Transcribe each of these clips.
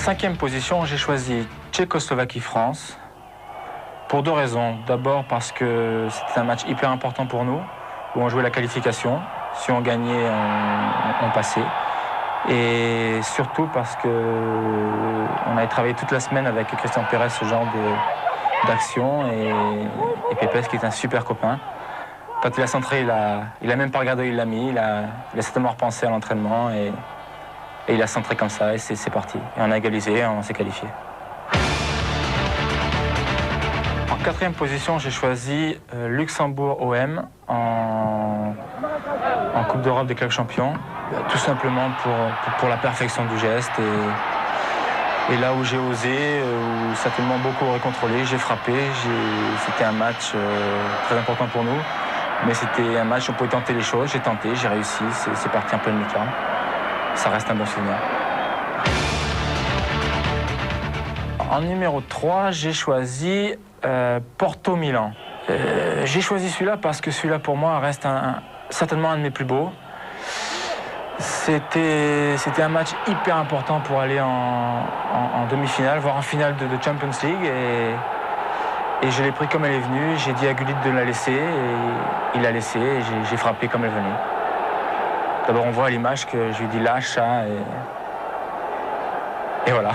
5e position, j'ai choisi Tchécoslovaquie-France pour 2 raisons. D'abord parce que c'était un match hyper important pour nous, où on jouait la qualification. Si on gagnait, on passait. Et surtout parce qu'on avait travaillé toute la semaine avec Christian Pérez ce genre d'action et Pépès qui est un super copain. Quand il a centré, il a même pas regardé où il l'a mis, il a certainement repensé à l'entraînement et il a centré comme ça et c'est parti. Et on a égalisé et on s'est qualifié. En 4e position, j'ai choisi Luxembourg OM en Coupe d'Europe des clubs champions, tout simplement pour la perfection du geste et là où j'ai osé, où certainement beaucoup auraient contrôlé, j'ai frappé. C'était un match très important pour nous, mais c'était un match où on pouvait tenter les choses. J'ai tenté, j'ai réussi, c'est parti en pleine mi-temps. Ça reste un bon souvenir. En numéro 3, j'ai choisi Porto-Milan. J'ai choisi celui-là parce que celui-là pour moi reste certainement un de mes plus beaux. C'était un match hyper important pour aller en demi-finale, voire en finale de Champions League. Et je l'ai pris comme elle est venue. J'ai dit à Gullit de la laisser et il l'a laissée et j'ai frappé comme elle venait. D'abord on voit à l'image que je lui dis lâche ça et voilà.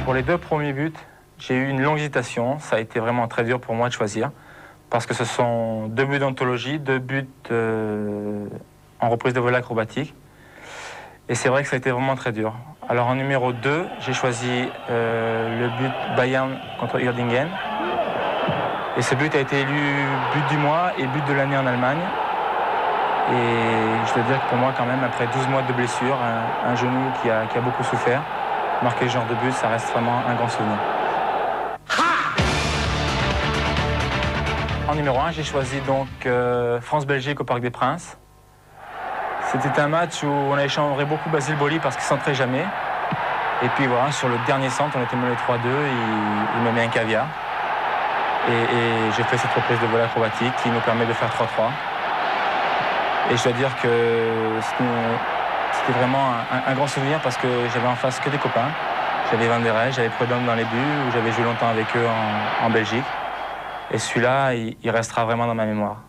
Pour les 2 premiers buts, j'ai eu une longue hésitation. Ça a été vraiment très dur pour moi de choisir. Parce que ce sont 2 buts d'anthologie, 2 buts en reprise de volée acrobatique. Et c'est vrai que ça a été vraiment très dur. Alors en numéro 2, j'ai choisi le but Bayern contre Uerdingen. Et ce but a été élu but du mois et but de l'année en Allemagne. Et je dois dire que pour moi quand même, après 12 mois de blessure, un genou qui a beaucoup souffert, marquer ce genre de but, ça reste vraiment un grand souvenir. En numéro 1, j'ai choisi donc France-Belgique au Parc des Princes. C'était un match où on a échangé beaucoup Basile Boli parce qu'il ne centrait jamais. Et puis voilà, sur le dernier centre, on était mené 3-2, il me met un caviar. Et j'ai fait cette reprise de volée acrobatique qui nous permet de faire 3-3. Et je dois dire que c'était vraiment un grand souvenir parce que j'avais en face que des copains. J'avais Van der Rijs, j'avais Prudhomme dans les buts, où j'avais joué longtemps avec eux en Belgique. Et celui-là, il restera vraiment dans ma mémoire.